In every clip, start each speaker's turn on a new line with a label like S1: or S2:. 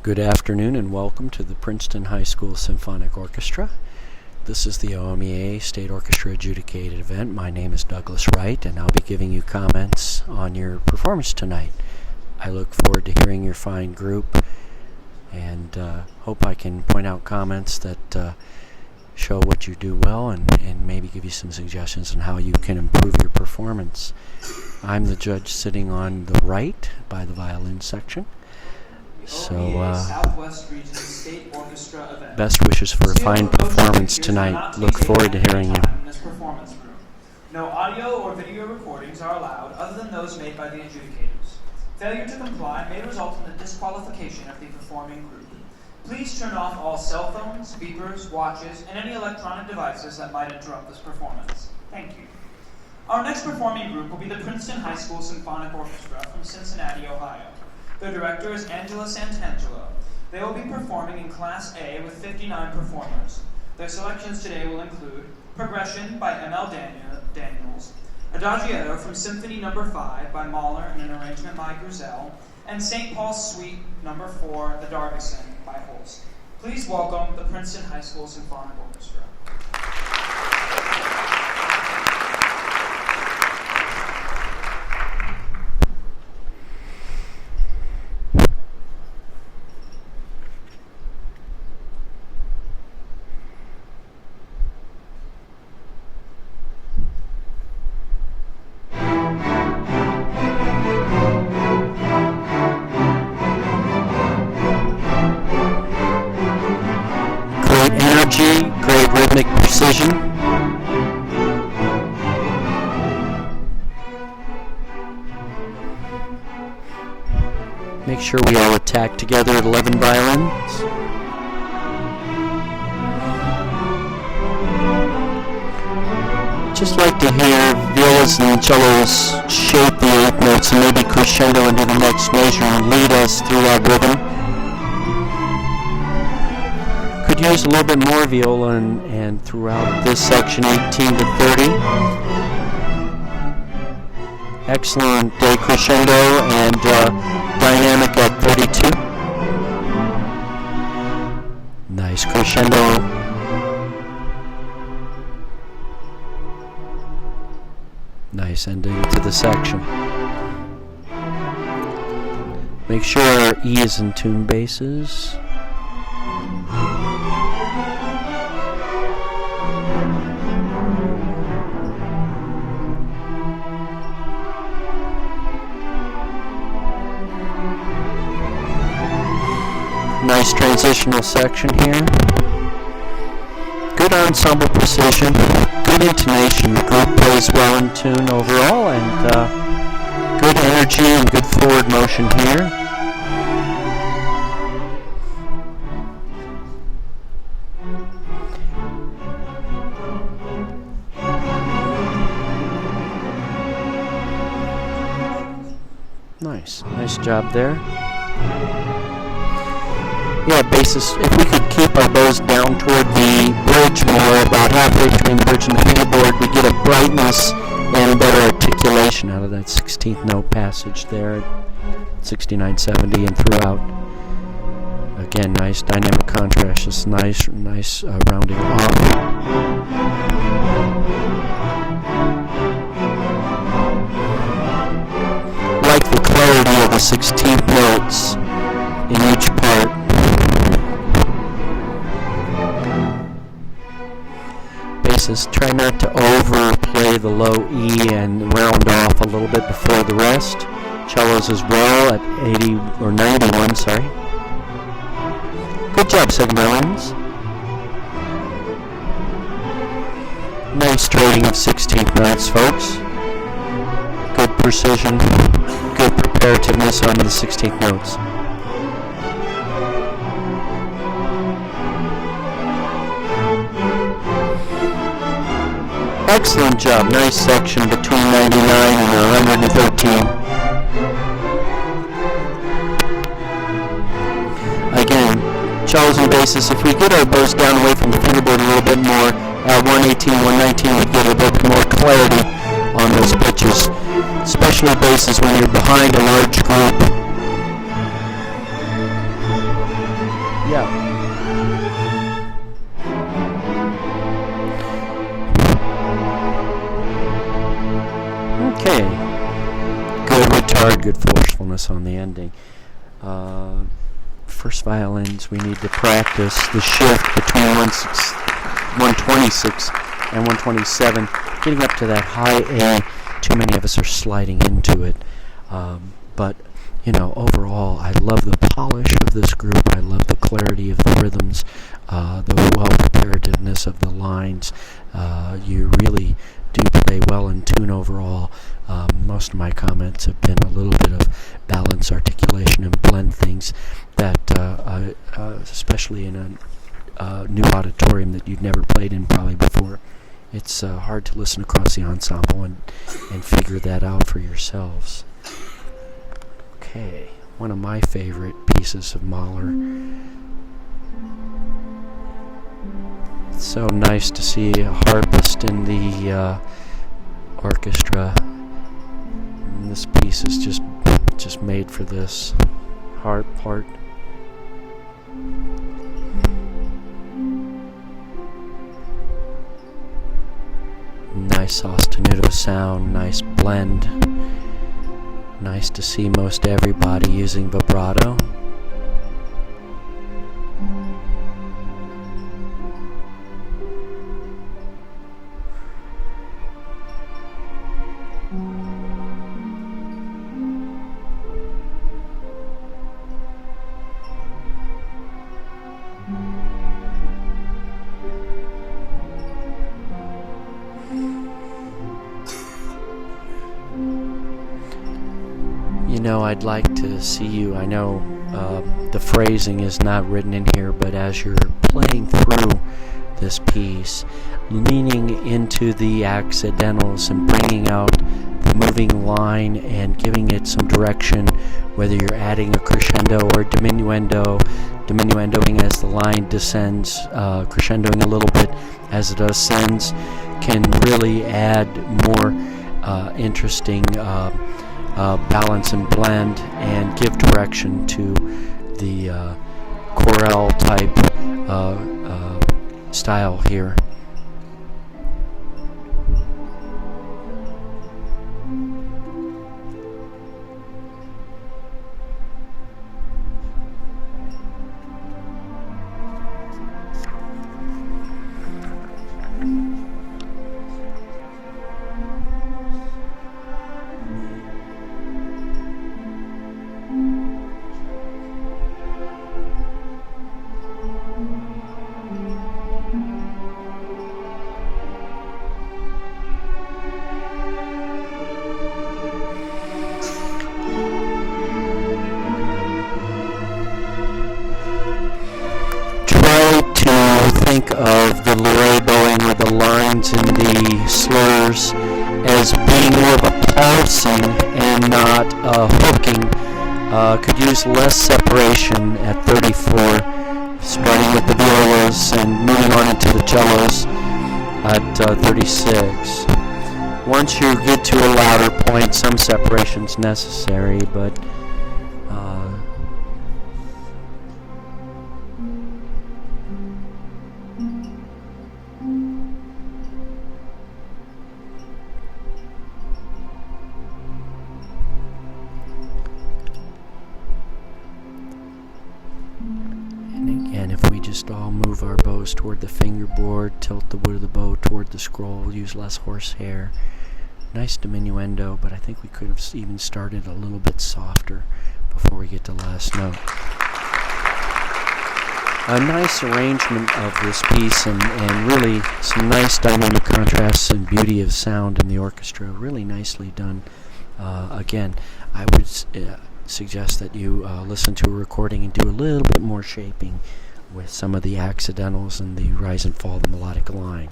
S1: Good afternoon and welcome to the Princeton High School Symphonic Orchestra. This is the OMEA State Orchestra Adjudicated event. My name is Douglas Wright and I'll be giving you comments on your performance tonight. I look forward to hearing your fine group and hope I can point out comments that show what you do well and maybe give you some suggestions on how you can improve your performance. I'm the judge sitting on the right by the violin section. So, best wishes for a fine performance tonight. Look forward to hearing you.
S2: No audio or video recordings are allowed other than those made by the adjudicators. Failure to comply may result in the disqualification of the performing group. Please turn off all cell phones, beepers, watches, and any electronic devices that might interrupt this performance. Thank you. Our next performing group will be the Princeton High School Symphonic Orchestra from Cincinnati, Ohio. Their director is Angela Santangelo. They will be performing in Class A with 59 performers. Their selections today will include Progression by M.L. Daniels, Adagietto from Symphony No. 5 by Mahler and an arrangement by Gruzel, and St. Paul's Suite No. 4, The Darvison by Holst. Please welcome the Princeton High School Symphonic Orchestra.
S1: Great rhythmic precision. Make sure we all attack together at 11 violins. Just like to hear violas and cellos shape the eighth notes and maybe crescendo into the next measure and lead us through that rhythm. Could use a little bit more viola and throughout this section 18 to 30. Excellent crescendo and dynamic at 32. Nice crescendo. Nice ending to the section. Make sure our E is in tune basses. Nice transitional section here. Good ensemble precision, good intonation. The group plays well in tune overall, and good energy and good forward motion here. Nice job there. Yeah, basses, if we could keep our bows down toward the bridge more, about halfway between the bridge and the fingerboard, we get a brightness and better articulation out of that 16th note passage there, 69-70 and throughout. Again, nice dynamic contrast, just nice rounding off. Like the clarity of the 16th notes in each part. Basses, try not to overplay the low E and round off a little bit before the rest. Cellos as well at 80 or 91, sorry. Good job, second violins. Nice trading of 16th notes, folks. Good precision, good preparativeness on the 16th notes. Excellent job. Nice section between 99 and 113. Again, cellos and basses, if we get our bows down away from the fingerboard a little bit more, at 118, 119, we get a bit more clarity on those pitches, especially basses when you're behind a large group. good forcefulness on the ending. First violins, we need to practice the shift between 126 and 127. Getting up to that high A, too many of us are sliding into it. But overall, I love the polish of this group. I love the clarity of the rhythms, the well-preparedness of the lines. You really do play well in tune overall. Most of my comments have been a little bit of balance, articulation, and blend things that, especially in a new auditorium that you've never played in probably before, it's hard to listen across the ensemble and figure that out for yourselves. Okay, one of my favorite pieces of Mahler. It's so nice to see a harpist in the orchestra. And this piece is just made for this harp part. Nice sostenuto sound, nice blend. Nice to see most everybody using vibrato. I'd like to see you, I know the phrasing is not written in here, but as you're playing through this piece, leaning into the accidentals and bringing out the moving line and giving it some direction, whether you're adding a crescendo or diminuendoing as the line descends, crescendoing a little bit as it ascends, can really add more interesting balance and blend and give direction to the chorale type style here. Think of the Loré-bowing or the lines and the slurs as being more of a pulsing and not hooking. Could use less separation at 34, starting with the violas and moving on into the cellos at 36. Once you get to a louder point, some separation's necessary, but and if we just all move our bows toward the fingerboard, tilt the wood of the bow toward the scroll, use less horsehair. Nice diminuendo, but I think we could have even started a little bit softer before we get to last note. A nice arrangement of this piece and really some nice dynamic contrasts and beauty of sound in the orchestra. Really nicely done. Again, I would suggest that you listen to a recording and do a little bit more shaping with some of the accidentals and the rise and fall of the melodic line.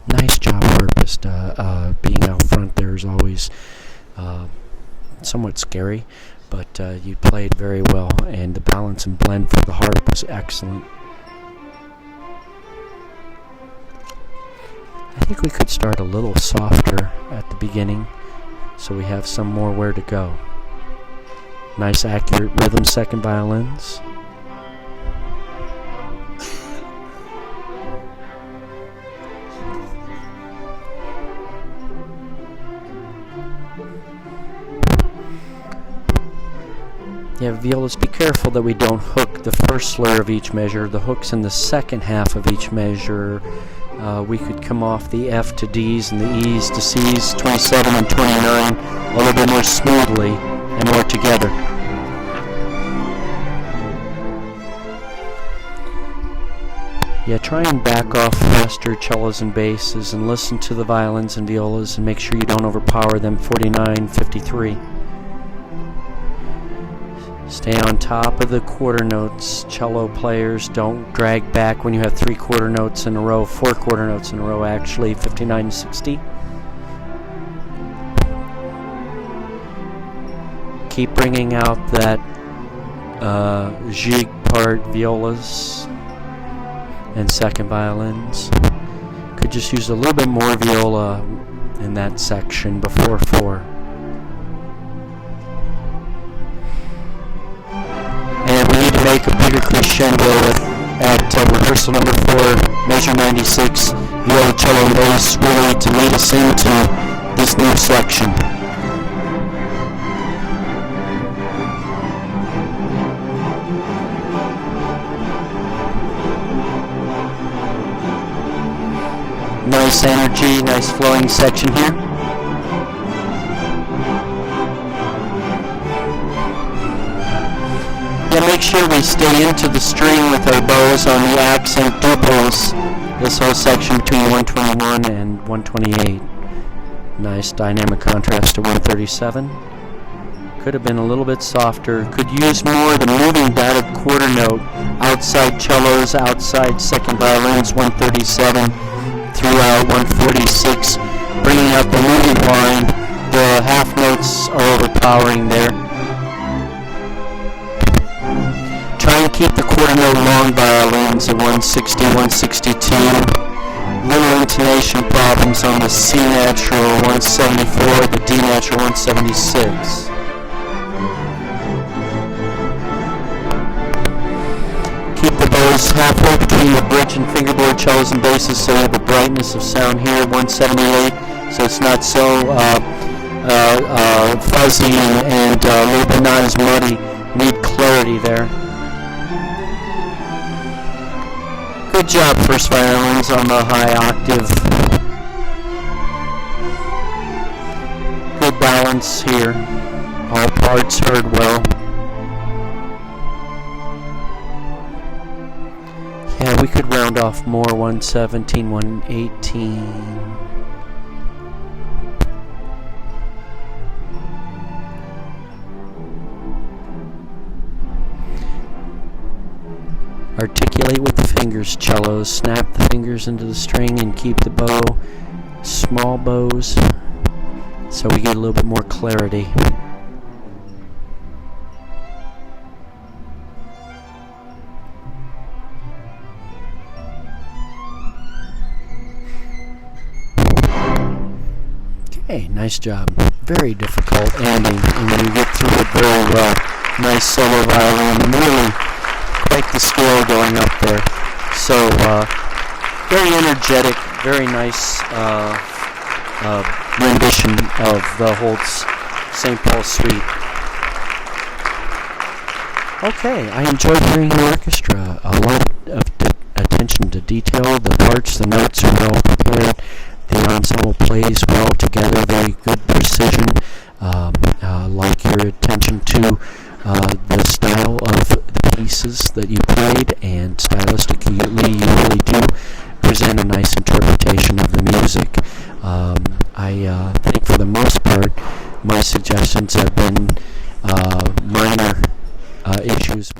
S1: Nice job, harpist. Being out front there is always somewhat scary, but you played very well, and the balance and blend for the harp was excellent. I think we could start a little softer at the beginning, so we have some more where to go. Nice accurate rhythm second violins. Yeah, violas, be careful that we don't hook the first slur of each measure. The hook's in the second half of each measure. We could come off the F to D's and the E's to C's, 27 and 29, a little bit more smoothly and more together. Yeah, try and back off faster cellos and basses and listen to the violins and violas and make sure you don't overpower them. 49, 53. Stay on top of the quarter notes. Cello players, don't drag back when you have 3 quarter notes in a row, 4 quarter notes in a row actually, 59 and 60. Keep bringing out that jig part, violas and second violins. Could just use a little bit more viola in that section before 4. And we need to make a bigger crescendo at rehearsal number 4, measure 96, viola, cello, and bass, really to lead us into this new section. Nice energy, nice flowing section here. Yeah, make sure we stay into the string with our bows on the accent duples. This whole section between 121 and 128. Nice dynamic contrast to 137. Could have been a little bit softer. Could use more of the moving dotted quarter note. Outside cellos, outside second violins, 137. Throughout 146, bringing out the moving line. The half notes are overpowering there. Try and keep the quarter note long violins at 160, 162. Little intonation problems on the C natural 174, the D natural 176. Keep the bows halfway between the bridge and fingerboard cellos and basses so you have the brightness of sound here, 178, so it's not so fuzzy and a little bit not as muddy. Need clarity there. Good job, first violins on the high octave. Good balance here. All parts heard well. Yeah, we could round off more, 117, 118. Articulate with the fingers, cellos. Snap the fingers into the string and keep the bow small bows so we get a little bit more clarity. Hey, nice job. Very difficult ending, and you get through it very well. Nice solo violin, really quite the scale going up there. So, very energetic, very nice rendition of the Holt's St. Paul Suite. Okay, I enjoyed hearing the orchestra. A lot of attention to detail. The parts, the notes are well prepared. The ensemble plays well together, very good precision. Like your attention to the style of the pieces that you played, and stylistically you really do present a nice interpretation of the music. I think for the most part my suggestions have been minor issues.